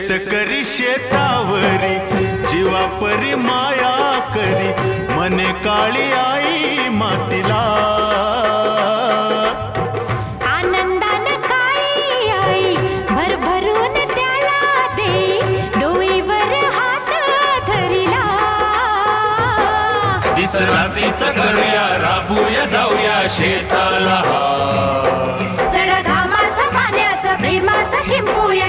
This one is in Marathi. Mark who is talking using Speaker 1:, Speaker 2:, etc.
Speaker 1: शेतकरी शेतावरी जीवापरी माया करी, मने काळी आई मातीला
Speaker 2: आनंदान काळी आई भरभरून त्याला दे, डोईवर हात धरिला
Speaker 3: दिसरातीच करूया राबूया जाऊया शेताला,
Speaker 2: सड घामाचं पाण्याचं प्रेमाचं शिंपूया